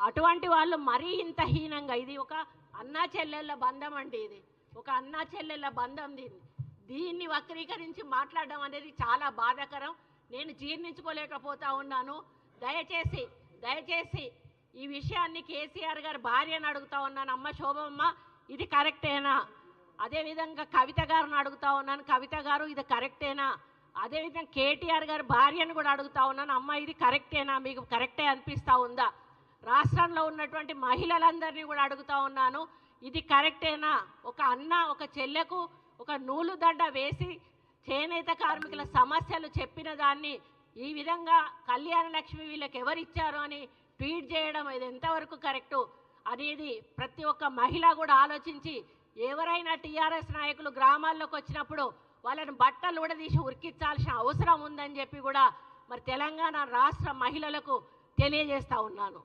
అటువంటి వాళ్ళు మరీ ఇంత హీనంగా, ఇది ఒక అన్నా చెల్లెళ్ళ బంధం అండి, ఇది ఒక అన్నా చెల్లెళ్ళ బంధం. దీన్ని వక్రీకరించి మాట్లాడడం అనేది చాలా బాధాకరం. నేను జీర్ణించుకోలేకపోతా ఉన్నాను. దయచేసి ఈ విషయాన్ని కేసీఆర్ గారి భార్యను అడుగుతా ఉన్నాను, అమ్మ శోభమ్మ ఇది కరెక్టేనా? అదేవిధంగా కవిత గారిని అడుగుతా ఉన్నాను, కవిత గారు ఇది కరెక్టేనా? అదేవిధంగా కేటీఆర్ గారి భార్యను కూడా అడుగుతా ఉన్నాను, అమ్మ ఇది కరెక్టేనా, మీకు కరెక్టే అనిపిస్తూ ఉందా? రాష్ట్రంలో ఉన్నటువంటి మహిళలందరినీ కూడా అడుగుతా ఉన్నాను, ఇది కరెక్టేనా? ఒక అన్న ఒక చెల్లెకు ఒక నూలు దండ వేసి చేనేత కార్మికుల సమస్యలు చెప్పిన దాన్ని ఈ విధంగా కళ్యాణ లక్ష్మి వీళ్ళకి ఎవరిచ్చారు అని ట్వీట్ చేయడం ఇది ఎంతవరకు కరెక్టు అనేది ప్రతి ఒక్క మహిళ కూడా ఆలోచించి, ఎవరైనా టీఆర్ఎస్ నాయకులు గ్రామాల్లోకి వచ్చినప్పుడు వాళ్ళని బట్టలు ఉడదీసి ఉరికించాల్సిన అవసరం ఉందని చెప్పి కూడా మరి తెలంగాణ రాష్ట్ర మహిళలకు తెలియజేస్తా ఉన్నాను.